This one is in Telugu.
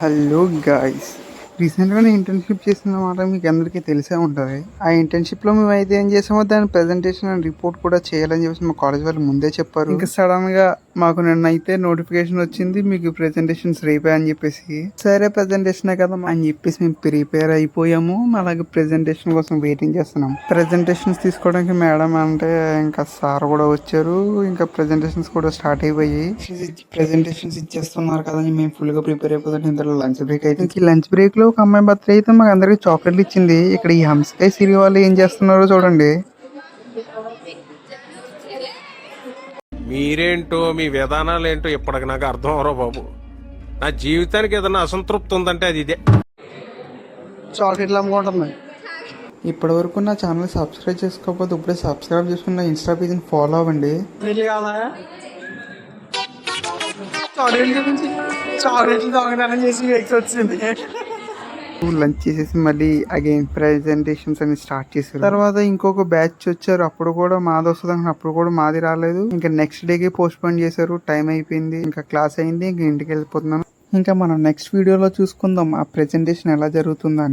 హలో గాయ్స్, రీసెంట్గా నేను ఇంటర్న్షిప్ చేసిన మాట మీకు అందరికీ తెలిసే ఉంటుంది. ఆ ఇంటర్న్షిప్లో మేము అయితే ఏం చేసామో దాని ప్రెజెంటేషన్ అండ్ రిపోర్ట్ కూడా చేయాలని చెప్పేసి మా కాలేజ్ వాళ్ళు ముందే చెప్పారు. ఇంకా సడన్గా మాకు నిన్న అయితే నోటిఫికేషన్ వచ్చింది, మీకు ప్రెజెంటేషన్స్ రేపే అని చెప్పేసి. సరే ప్రెజెంటేషనే కదా అని చెప్పేసి మేము ప్రిపేర్ అయిపోయాము. అలాగే ప్రెజెంటేషన్ కోసం వెయిటింగ్ చేస్తున్నాం. ప్రెజెంటేషన్స్ తీసుకోవడానికి మేడం అంటే ఇంకా సార్ కూడా వచ్చారు. ఇంకా ప్రెజెంటేషన్స్ కూడా స్టార్ట్ అయిపోయి ప్రెజెంటేషన్స్ ఇచ్చేస్తున్నారు కదా అని మేము ఫుల్ గా ప్రిపేర్ అయిపోతుంది. ఇందులో లంచ్ బ్రేక్ అయితే ఈ లంచ్ బ్రేక్ లో ఒక అమ్మాయి బర్త్డే అయితే మాకు అందరికి చాక్లెట్లు ఇచ్చింది. ఇక్కడ ఈ హంసకాయ సిరి వాళ్ళు ఏం చేస్తున్నారో చూడండి. మీరేంటో మీ విధానాలు ఏంటో ఇప్పటికి నాకు అర్థం అవరో బాబు. నా జీవితానికి ఏదైనా అసంతృప్తి ఉందంటే అది ఇదే. చాక్లెట్లు అమ్ముకుంటున్నాయి. ఇప్పటి వరకు నా ఛానల్ సబ్స్క్రైబ్ చేసుకోకపోతే ఇప్పుడే సబ్స్క్రైబ్ చేసుకున్న ఇన్స్టా పేజ్ని ఫాలో అవ్వండి. లంచ్ చేసేసి మళ్ళీ అగైన్ ప్రెజెంటేషన్స్ అని స్టార్ట్ చేశారు. తర్వాత ఇంకొక బ్యాచ్ వచ్చారు, అప్పుడు కూడా మాది వస్తుంది అనుకున్న, అప్పుడు కూడా మాది రాలేదు. ఇంకా నెక్స్ట్ డేకి పోస్ట్ పోన్ చేశారు. టైం అయిపోయింది, ఇంకా క్లాస్ అయింది, ఇంకా ఇంటికి వెళ్ళిపోతున్నాను. ఇంకా మనం నెక్స్ట్ వీడియోలో చూసుకుందాం ఆ ప్రెజెంటేషన్ ఎలా జరుగుతుందని.